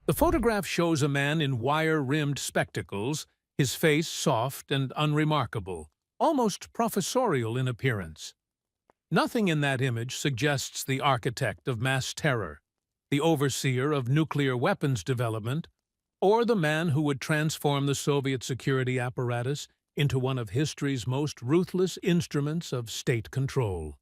The photograph shows a man in wire-rimmed spectacles, his face soft and unremarkable, almost professorial in appearance. Nothing in that image suggests the architect of mass terror, the overseer of nuclear weapons development, or the man who would transform the Soviet security apparatus into one of history's most ruthless instruments of state control.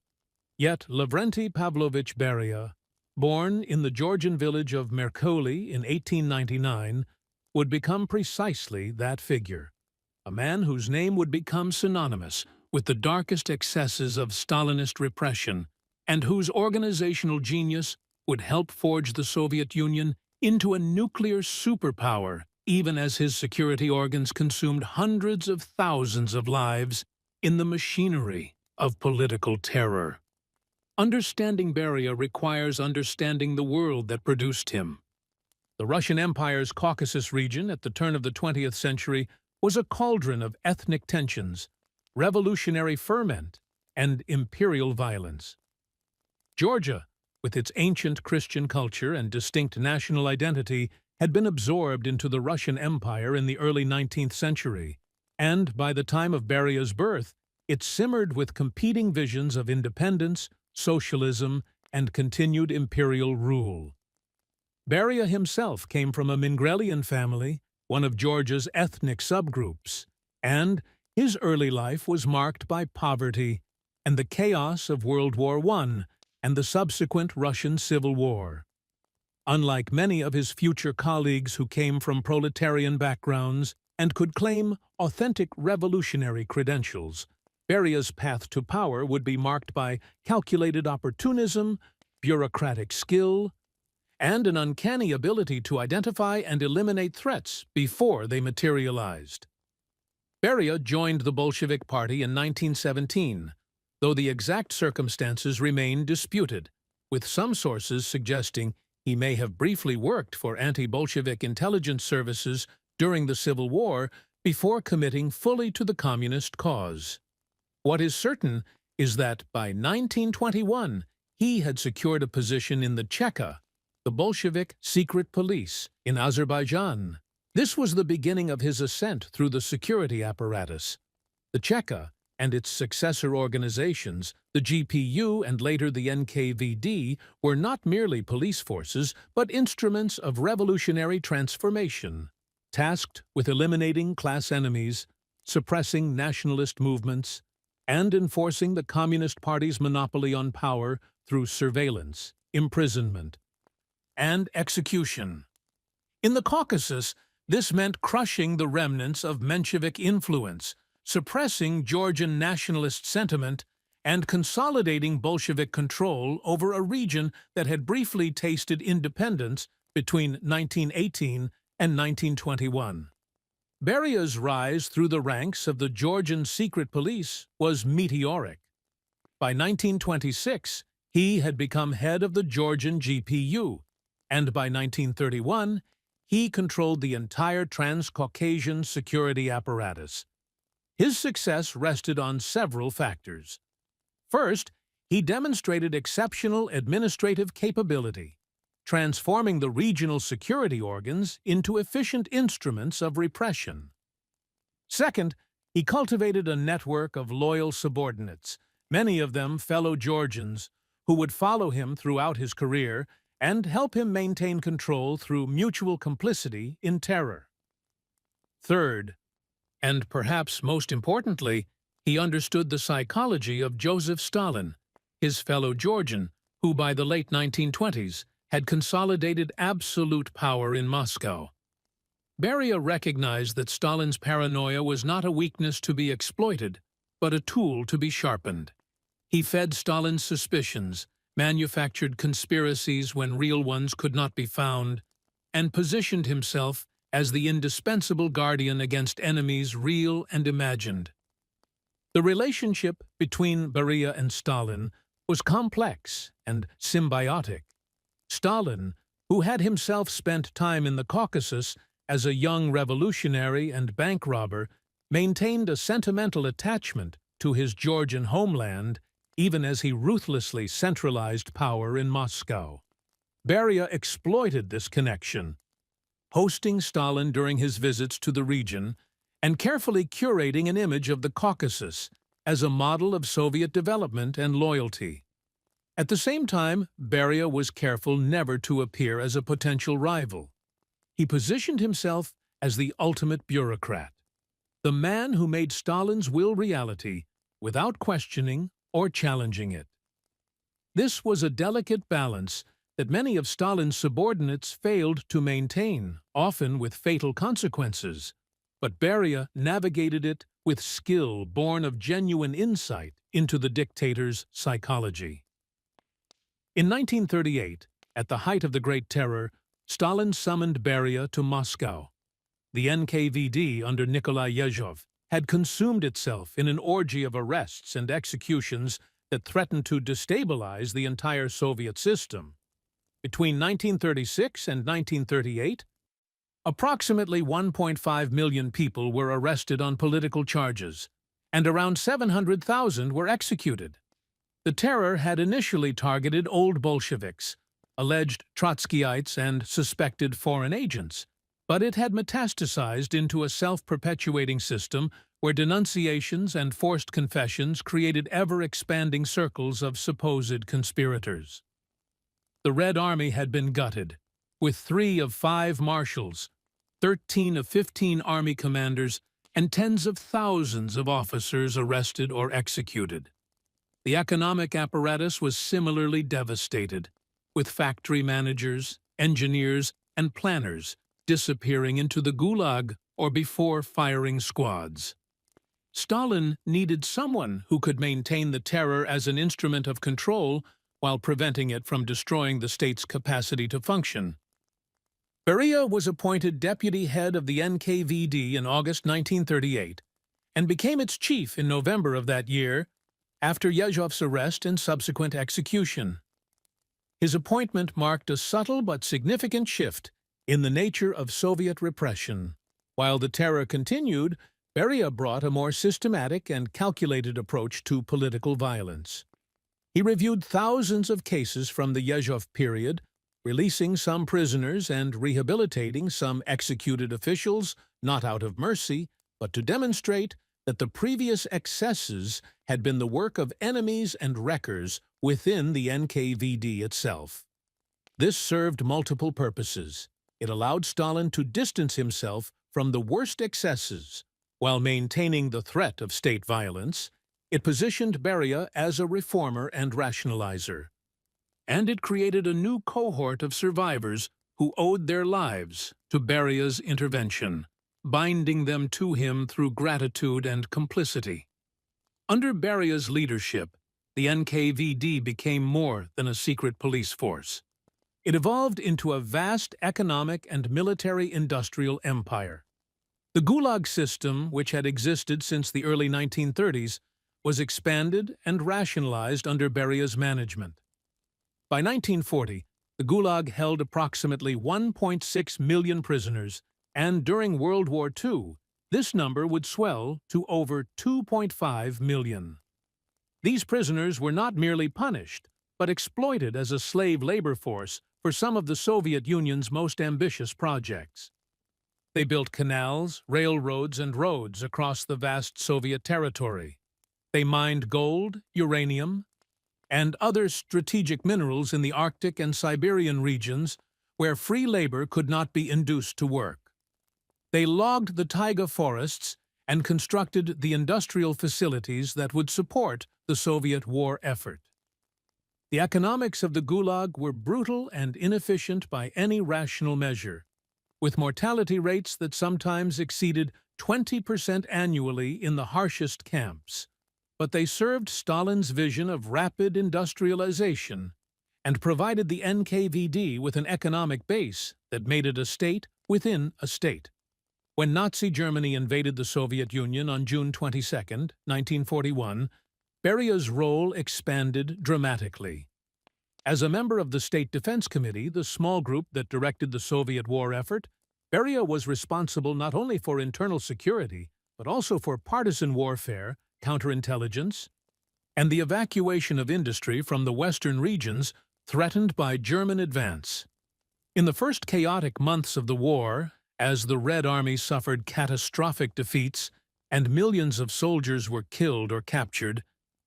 Yet Lavrentiy Pavlovich Beria, born in the Georgian village of Merkoly in 1899, would become precisely that figure, a man whose name would become synonymous with the darkest excesses of Stalinist repression and whose organizational genius would help forge the Soviet Union into a nuclear superpower, even as his security organs consumed hundreds of thousands of lives in the machinery of political terror. Understanding Beria requires understanding the world that produced him. The Russian Empire's Caucasus region at the turn of the 20th century was a cauldron of ethnic tensions, revolutionary ferment, and imperial violence. Georgia, with its ancient Christian culture and distinct national identity, had been absorbed into the Russian Empire in the early 19th century, and by the time of Beria's birth, it simmered with competing visions of independence, socialism, and continued imperial rule. Beria himself came from a Mingrelian family, one of Georgia's ethnic subgroups, and his early life was marked by poverty and the chaos of World War I and the subsequent Russian Civil War. Unlike many of his future colleagues who came from proletarian backgrounds and could claim authentic revolutionary credentials, Beria's path to power would be marked by calculated opportunism, bureaucratic skill, and an uncanny ability to identify and eliminate threats before they materialized. Beria joined the Bolshevik Party in 1917, though the exact circumstances remain disputed, with some sources suggesting he may have briefly worked for anti-Bolshevik intelligence services during the Civil War before committing fully to the communist cause. What is certain is that by 1921 he had secured a position in the Cheka, the Bolshevik secret police, in Azerbaijan. This was the beginning of his ascent through the security apparatus. The Cheka and its successor organizations, the GPU and later the NKVD, were not merely police forces but instruments of revolutionary transformation, tasked with eliminating class enemies, suppressing nationalist movements, and enforcing the Communist Party's monopoly on power through surveillance, imprisonment, and execution. In the Caucasus, this meant crushing the remnants of Menshevik influence, suppressing Georgian nationalist sentiment, and consolidating Bolshevik control over a region that had briefly tasted independence between 1918 and 1921. Beria's rise through the ranks of the Georgian secret police was meteoric. By 1926, he had become head of the Georgian GPU, and by 1931, he controlled the entire Transcaucasian security apparatus. His success rested on several factors. First, he demonstrated exceptional administrative capability, transforming the regional security organs into efficient instruments of repression. Second, he cultivated a network of loyal subordinates, many of them fellow Georgians, who would follow him throughout his career and help him maintain control through mutual complicity in terror. Third, and perhaps most importantly, he understood the psychology of Joseph Stalin, his fellow Georgian, who by the late 1920s had consolidated absolute power in Moscow. Beria recognized that Stalin's paranoia was not a weakness to be exploited, but a tool to be sharpened. He fed Stalin's suspicions, manufactured conspiracies when real ones could not be found, and positioned himself as the indispensable guardian against enemies real and imagined. The relationship between Beria and Stalin was complex and symbiotic. Stalin, who had himself spent time in the Caucasus as a young revolutionary and bank robber, maintained a sentimental attachment to his Georgian homeland even as he ruthlessly centralized power in Moscow. Beria exploited this connection. hosting Stalin during his visits to the region and carefully curating an image of the Caucasus as a model of Soviet development and loyalty. At the same time, Beria was careful never to appear as a potential rival. He positioned himself as the ultimate bureaucrat, the man who made Stalin's will reality without questioning or challenging it. This was a delicate balance that many of Stalin's subordinates failed to maintain, often with fatal consequences. But Beria navigated it with skill born of genuine insight into the dictator's psychology. In 1938, at the height of the Great Terror, Stalin summoned Beria to Moscow. The NKVD under Nikolai Yezhov had consumed itself in an orgy of arrests and executions that threatened to destabilize the entire Soviet system. Between 1936 and 1938, approximately 1.5 million people were arrested on political charges, and around 700,000 were executed. The terror had initially targeted old Bolsheviks, alleged Trotskyites, and suspected foreign agents, but it had metastasized into a self-perpetuating system where denunciations and forced confessions created ever-expanding circles of supposed conspirators. The Red Army had been gutted, with 3 of 5 marshals, 13 of 15 army commanders, and tens of thousands of officers arrested or executed. The economic apparatus was similarly devastated, with factory managers, engineers, and planners disappearing into the Gulag or before firing squads. Stalin needed someone who could maintain the terror as an instrument of control while preventing it from destroying the state's capacity to function. Beria was appointed deputy head of the NKVD in August 1938 and became its chief in November of that year after Yezhov's arrest and subsequent execution. His appointment marked a subtle but significant shift in the nature of Soviet repression. While the terror continued, Beria brought a more systematic and calculated approach to political violence. He reviewed thousands of cases from the Yezhov period, releasing some prisoners and rehabilitating some executed officials, not out of mercy, but to demonstrate that the previous excesses had been the work of enemies and wreckers within the NKVD itself. This served multiple purposes. It allowed Stalin to distance himself from the worst excesses, while maintaining the threat of state violence. It positioned Beria as a reformer and rationalizer. And it created a new cohort of survivors who owed their lives to Beria's intervention, binding them to him through gratitude and complicity. Under Beria's leadership, the NKVD became more than a secret police force. It evolved into a vast economic and military-industrial empire. The Gulag system, which had existed since the early 1930s, was expanded and rationalized under Beria's management. By 1940, the Gulag held approximately 1.6 million prisoners, and during World War II, this number would swell to over 2.5 million. These prisoners were not merely punished, but exploited as a slave labor force for some of the Soviet Union's most ambitious projects. They built canals, railroads, and roads across the vast Soviet territory. They mined gold, uranium, and other strategic minerals in the Arctic and Siberian regions where free labor could not be induced to work. They logged the taiga forests and constructed the industrial facilities that would support the Soviet war effort. The economics of the Gulag were brutal and inefficient by any rational measure, with mortality rates that sometimes exceeded 20% annually in the harshest camps. But they served Stalin's vision of rapid industrialization and provided the NKVD with an economic base that made it a state within a state. When Nazi Germany invaded the Soviet Union on June 22, 1941, Beria's role expanded dramatically. As a member of the State Defense Committee, the small group that directed the Soviet war effort, Beria was responsible not only for internal security, but also for partisan warfare, counterintelligence, and the evacuation of industry from the western regions threatened by German advance. In the first chaotic months of the war, as the Red Army suffered catastrophic defeats and millions of soldiers were killed or captured,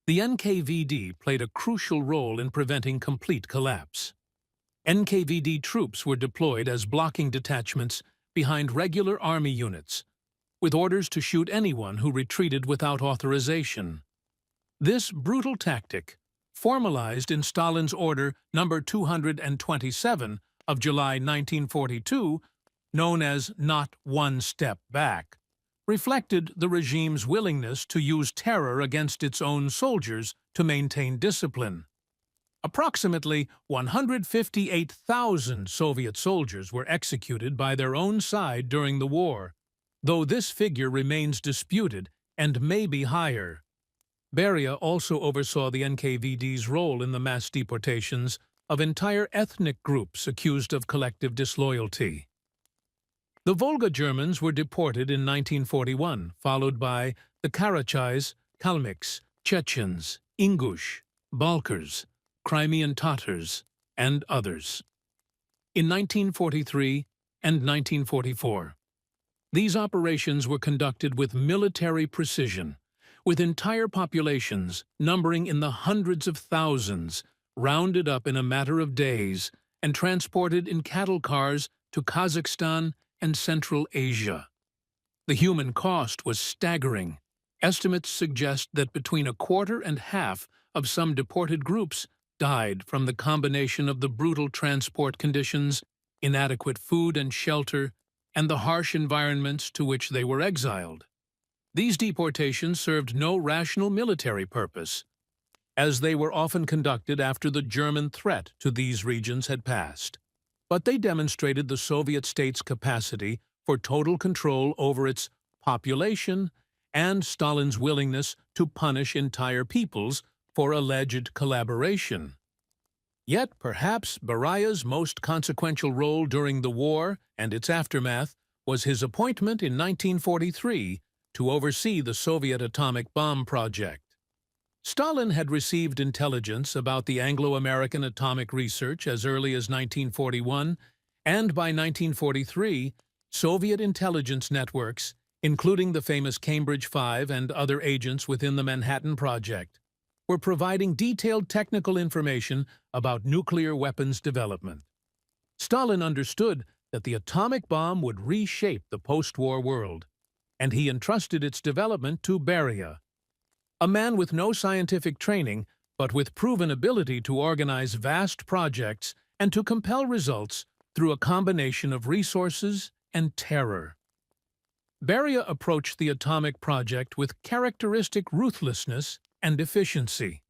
the NKVD played a crucial role in preventing complete collapse. NKVD troops were deployed as blocking detachments behind regular army units, with orders to shoot anyone who retreated without authorization. This brutal tactic, formalized in Stalin's Order No. 227 of July 1942, known as Not One Step Back, reflected the regime's willingness to use terror against its own soldiers to maintain discipline. Approximately 158,000 Soviet soldiers were executed by their own side during the war, though this figure remains disputed and may be higher. Beria also oversaw the NKVD's role in the mass deportations of entire ethnic groups accused of collective disloyalty. The Volga Germans were deported in 1941, followed by the Karachais, Kalmyks, Chechens, Ingush, Balkars, Crimean Tatars, and others. In 1943 and 1944, these operations were conducted with military precision, with entire populations, numbering in the hundreds of thousands, rounded up in a matter of days and transported in cattle cars to Kazakhstan and Central Asia. The human cost was staggering. Estimates suggest that between a quarter and half of some deported groups died from the combination of the brutal transport conditions, inadequate food and shelter, and the harsh environments to which they were exiled. These deportations served no rational military purpose, as they were often conducted after the German threat to these regions had passed. But they demonstrated the Soviet state's capacity for total control over its population and Stalin's willingness to punish entire peoples for alleged collaboration. Yet perhaps Beria's most consequential role during the war and its aftermath was his appointment in 1943 to oversee the Soviet atomic bomb project. Stalin had received intelligence about the Anglo-American atomic research as early as 1941, and by 1943, Soviet intelligence networks, including the famous Cambridge Five and other agents within the Manhattan Project, were providing detailed technical information about nuclear weapons development. Stalin understood that the atomic bomb would reshape the post-war world, and he entrusted its development to Beria, a man with no scientific training, but with proven ability to organize vast projects and to compel results through a combination of resources and terror. Beria approached the atomic project with characteristic ruthlessness and efficiency.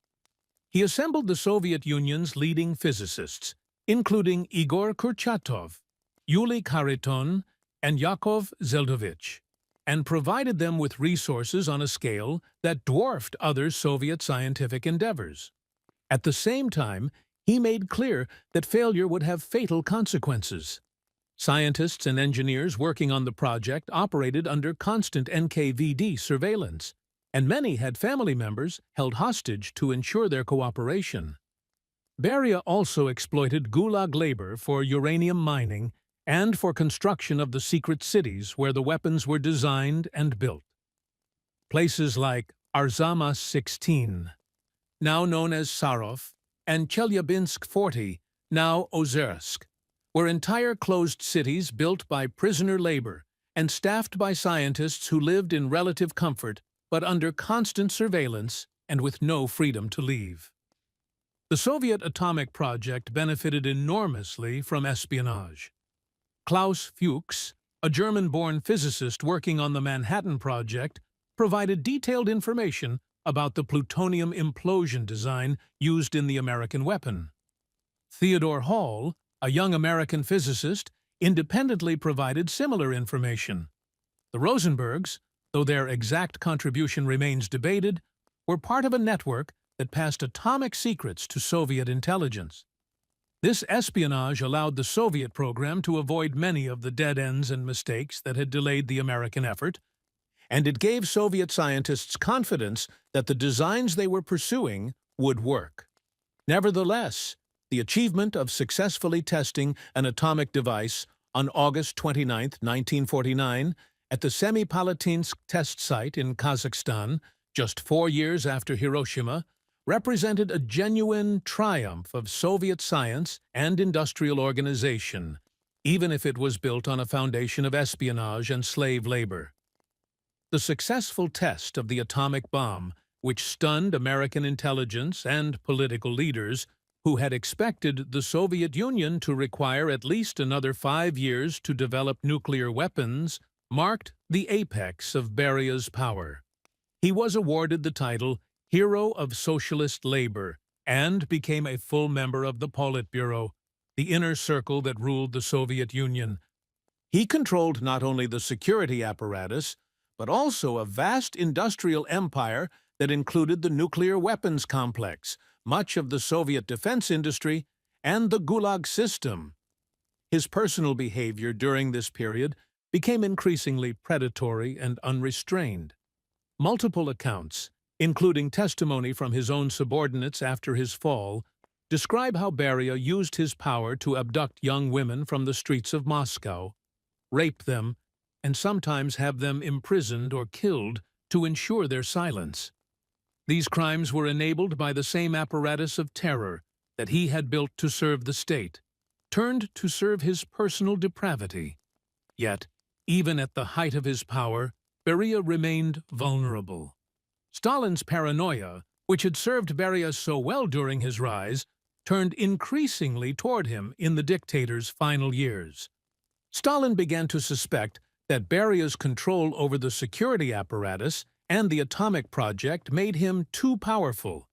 He assembled the Soviet Union's leading physicists, including Igor Kurchatov, Yuri Khariton, and Yakov Zeldovich, and provided them with resources on a scale that dwarfed other Soviet scientific endeavors. At the same time, he made clear that failure would have fatal consequences. Scientists and engineers working on the project operated under constant NKVD surveillance, and many had family members held hostage to ensure their cooperation. Beria also exploited Gulag labor for uranium mining and for construction of the secret cities where the weapons were designed and built. Places like Arzamas 16, now known as Sarov, and Chelyabinsk 40, now Ozersk, were entire closed cities built by prisoner labor and staffed by scientists who lived in relative comfort but under constant surveillance and with no freedom to leave. The Soviet atomic project benefited enormously from espionage. Klaus Fuchs, a German-born physicist working on the Manhattan Project, provided detailed information about the plutonium implosion design used in the American weapon. Theodore Hall, a young American physicist, independently provided similar information. The Rosenbergs, though their exact contribution remains debated, were part of a network that passed atomic secrets to Soviet intelligence. This espionage allowed the Soviet program to avoid many of the dead ends and mistakes that had delayed the American effort, and it gave Soviet scientists confidence that the designs they were pursuing would work. Nevertheless, the achievement of successfully testing an atomic device on August 29, 1949, at the Semipalatinsk test site in Kazakhstan, just 4 years after Hiroshima, represented a genuine triumph of Soviet science and industrial organization, even if it was built on a foundation of espionage and slave labor. The successful test of the atomic bomb, which stunned American intelligence and political leaders who had expected the Soviet Union to require at least another 5 years to develop nuclear weapons, marked the apex of Beria's power. He was awarded the title Hero of Socialist Labor and became a full member of the Politburo, the inner circle that ruled the Soviet Union. He controlled not only the security apparatus, but also a vast industrial empire that included the nuclear weapons complex, much of the Soviet defense industry, and the Gulag system. His personal behavior during this period became increasingly predatory and unrestrained. Multiple accounts, including testimony from his own subordinates after his fall, describe how Beria used his power to abduct young women from the streets of Moscow, rape them, and sometimes have them imprisoned or killed to ensure their silence. These crimes were enabled by the same apparatus of terror that he had built to serve the state, turned to serve his personal depravity. Yet, even at the height of his power, Beria remained vulnerable. Stalin's paranoia, which had served Beria so well during his rise, turned increasingly toward him in the dictator's final years. Stalin began to suspect that Beria's control over the security apparatus and the atomic project made him too powerful,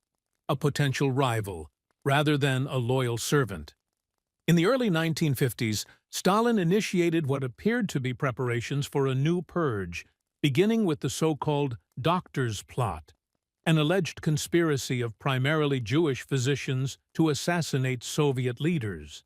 a potential rival, rather than a loyal servant. In the early 1950s, Stalin initiated what appeared to be preparations for a new purge, beginning with the so-called Doctor's Plot, an alleged conspiracy of primarily Jewish physicians to assassinate Soviet leaders.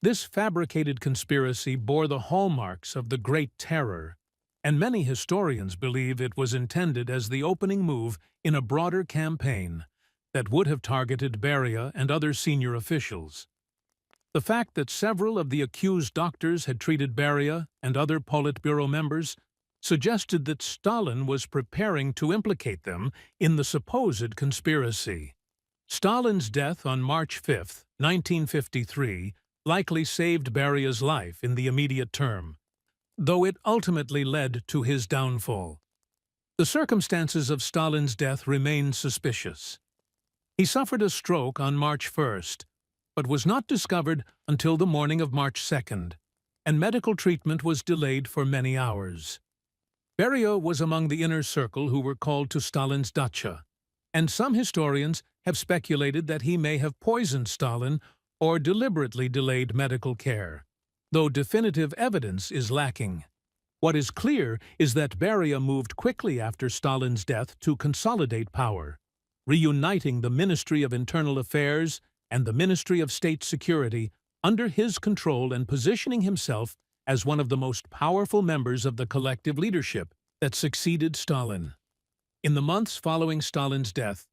This fabricated conspiracy bore the hallmarks of the Great Terror, and many historians believe it was intended as the opening move in a broader campaign that would have targeted Beria and other senior officials. The fact that several of the accused doctors had treated Beria and other Politburo members suggested that Stalin was preparing to implicate them in the supposed conspiracy. Stalin's death on March 5, 1953, likely saved Beria's life in the immediate term, though it ultimately led to his downfall. The circumstances of Stalin's death remain suspicious. He suffered a stroke on March 1st, but was not discovered until the morning of March 2nd, and medical treatment was delayed for many hours. Beria was among the inner circle who were called to Stalin's dacha, and some historians have speculated that he may have poisoned Stalin or deliberately delayed medical care, though definitive evidence is lacking. What is clear is that Beria moved quickly after Stalin's death to consolidate power, reuniting the Ministry of Internal Affairs and the Ministry of State Security under his control and positioning himself as one of the most powerful members of the collective leadership that succeeded Stalin. In the months following Stalin's death,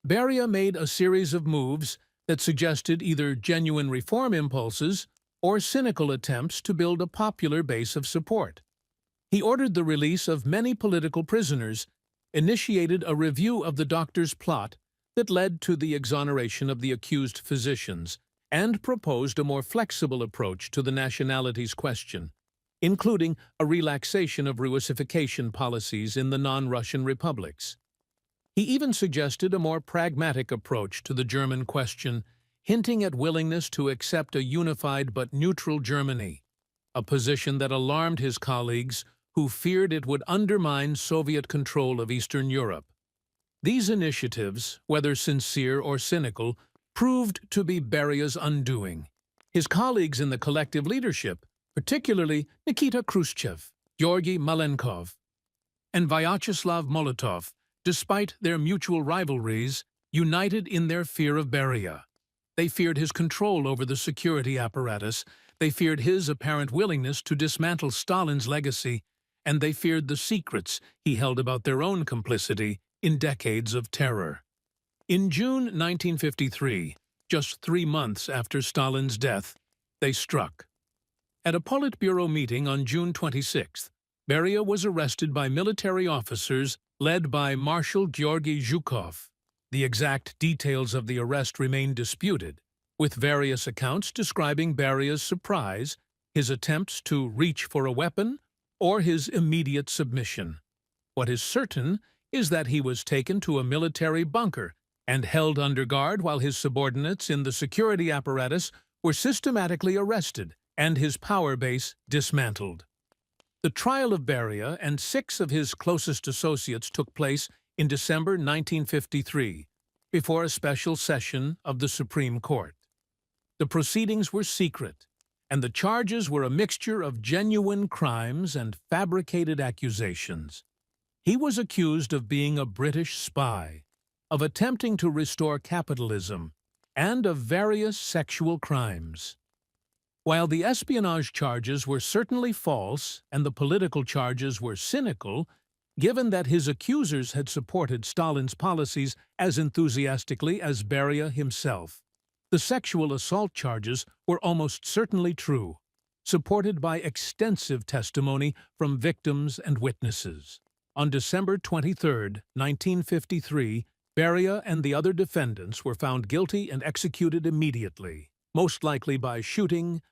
Beria made a series of moves that suggested either genuine reform impulses or cynical attempts to build a popular base of support. He ordered the release of many political prisoners, initiated a review of the doctor's plot that led to the exoneration of the accused physicians, and proposed a more flexible approach to the nationalities question, including a relaxation of Russification policies in the non-Russian republics. He even suggested a more pragmatic approach to the German question, hinting at willingness to accept a unified but neutral Germany, a position that alarmed his colleagues who feared it would undermine Soviet control of Eastern Europe. These initiatives, whether sincere or cynical, proved to be Beria's undoing. His colleagues in the collective leadership, particularly Nikita Khrushchev, Georgy Malenkov, and Vyacheslav Molotov, despite their mutual rivalries, united in their fear of Beria. They feared his control over the security apparatus, they feared his apparent willingness to dismantle Stalin's legacy, and they feared the secrets he held about their own complicity in decades of terror. In June 1953, just 3 months after Stalin's death, they struck. At a Politburo meeting on June 26th, Beria was arrested by military officers led by Marshal Georgy Zhukov. The exact details of the arrest remain disputed, with various accounts describing Beria's surprise, his attempts to reach for a weapon, or his immediate submission. What is certain is that he was taken to a military bunker and held under guard while his subordinates in the security apparatus were systematically arrested and his power base dismantled. The trial of Beria and 6 of his closest associates took place in December 1953, before a special session of the Supreme Court. The proceedings were secret, and the charges were a mixture of genuine crimes and fabricated accusations. He was accused of being a British spy, of attempting to restore capitalism, and of various sexual crimes. While the espionage charges were certainly false and the political charges were cynical, given that his accusers had supported Stalin's policies as enthusiastically as Beria himself, the sexual assault charges were almost certainly true, supported by extensive testimony from victims and witnesses. On December 23, 1953, Beria and the other defendants were found guilty and executed immediately, most likely by shooting,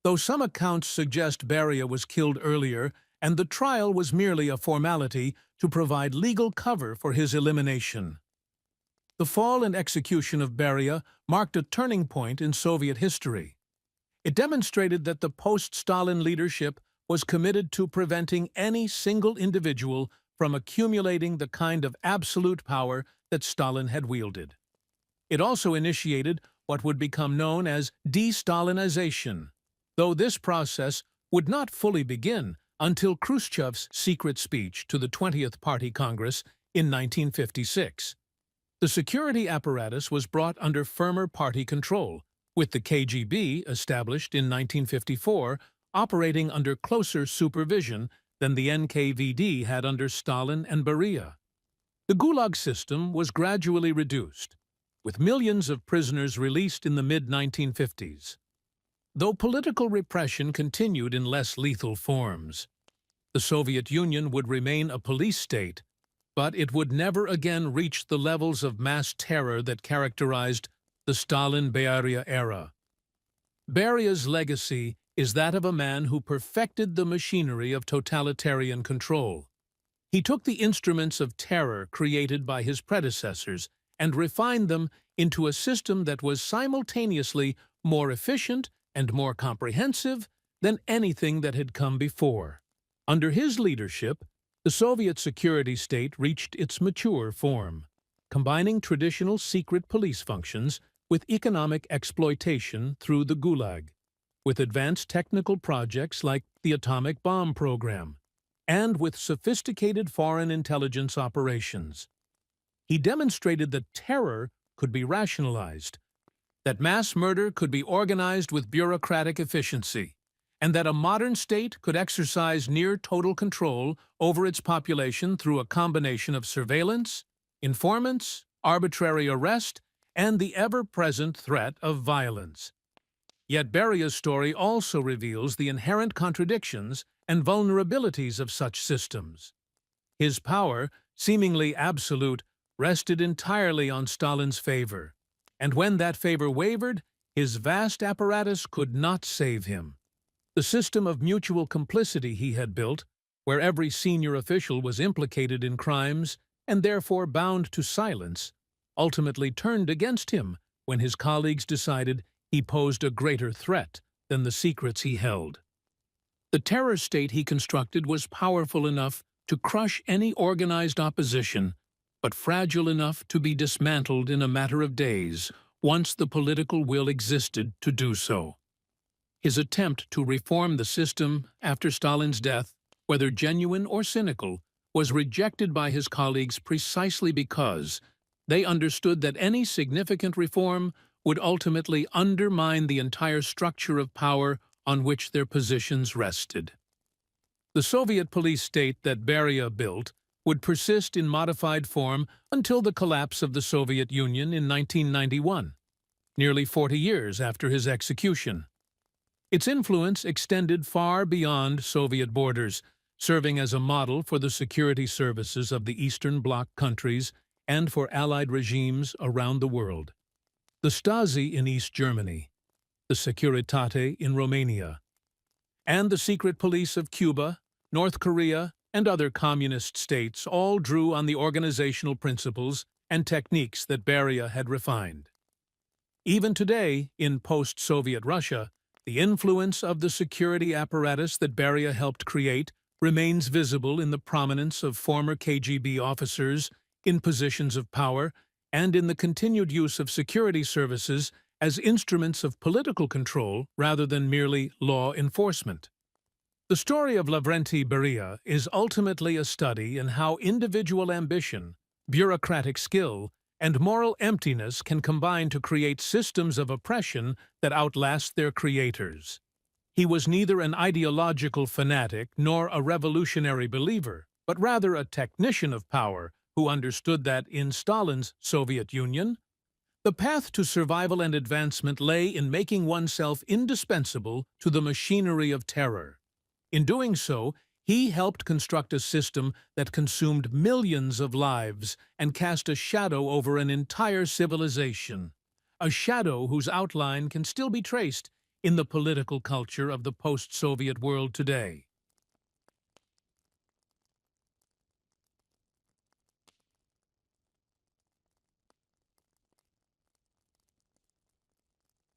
though some accounts suggest Beria was killed earlier and the trial was merely a formality to provide legal cover for his elimination. The fall and execution of Beria marked a turning point in Soviet history. It demonstrated that the post-Stalin leadership was committed to preventing any single individual from accumulating the kind of absolute power that Stalin had wielded. It also initiated what would become known as de-Stalinization, though this process would not fully begin until Khrushchev's secret speech to the 20th Party Congress in 1956. The security apparatus was brought under firmer party control, with the KGB established in 1954 operating under closer supervision than the NKVD had under Stalin and Beria. The Gulag system was gradually reduced, with millions of prisoners released in the mid-1950s. Though political repression continued in less lethal forms, the Soviet Union would remain a police state, but it would never again reach the levels of mass terror that characterized the Stalin-Beria era. Beria's legacy is that of a man who perfected the machinery of totalitarian control. He took the instruments of terror created by his predecessors and refined them into a system that was simultaneously more efficient and more comprehensive than anything that had come before. Under his leadership, the Soviet security state reached its mature form, combining traditional secret police functions with economic exploitation through the Gulag, with advanced technical projects like the atomic bomb program, and with sophisticated foreign intelligence operations. He demonstrated that terror could be rationalized, that mass murder could be organized with bureaucratic efficiency, and that a modern state could exercise near-total control over its population through a combination of surveillance, informants, arbitrary arrest, and the ever-present threat of violence. Yet Beria's story also reveals the inherent contradictions and vulnerabilities of such systems. His power, seemingly absolute, rested entirely on Stalin's favor, and when that favor wavered, his vast apparatus could not save him. The system of mutual complicity he had built, where every senior official was implicated in crimes and therefore bound to silence, ultimately turned against him when his colleagues decided he posed a greater threat than the secrets he held. The terror state he constructed was powerful enough to crush any organized opposition, but fragile enough to be dismantled in a matter of days once the political will existed to do so. His attempt to reform the system after Stalin's death, whether genuine or cynical, was rejected by his colleagues precisely because they understood that any significant reform would ultimately undermine the entire structure of power on which their positions rested. The Soviet police state that Beria built would persist in modified form until the collapse of the Soviet Union in 1991. nearly 40 years after his execution. Its influence extended far beyond Soviet borders, serving as a model for the security services of the Eastern Bloc countries and for Allied regimes around the world. The Stasi in East Germany, the Securitate in Romania, and the secret police of Cuba, North Korea, and other communist states all drew on the organizational principles and techniques that Beria had refined. Even today, in post-Soviet Russia, the influence of the security apparatus that Beria helped create remains visible in the prominence of former KGB officers in positions of power and in the continued use of security services as instruments of political control rather than merely law enforcement. The story of Lavrentiy Beria is ultimately a study in how individual ambition, bureaucratic skill, and moral emptiness can combine to create systems of oppression that outlast their creators. He was neither an ideological fanatic nor a revolutionary believer, but rather a technician of power who understood that in Stalin's Soviet Union, the path to survival and advancement lay in making oneself indispensable to the machinery of terror. In doing so, he helped construct a system that consumed millions of lives and cast a shadow over an entire civilization, a shadow whose outline can still be traced in the political culture of the post-Soviet world today.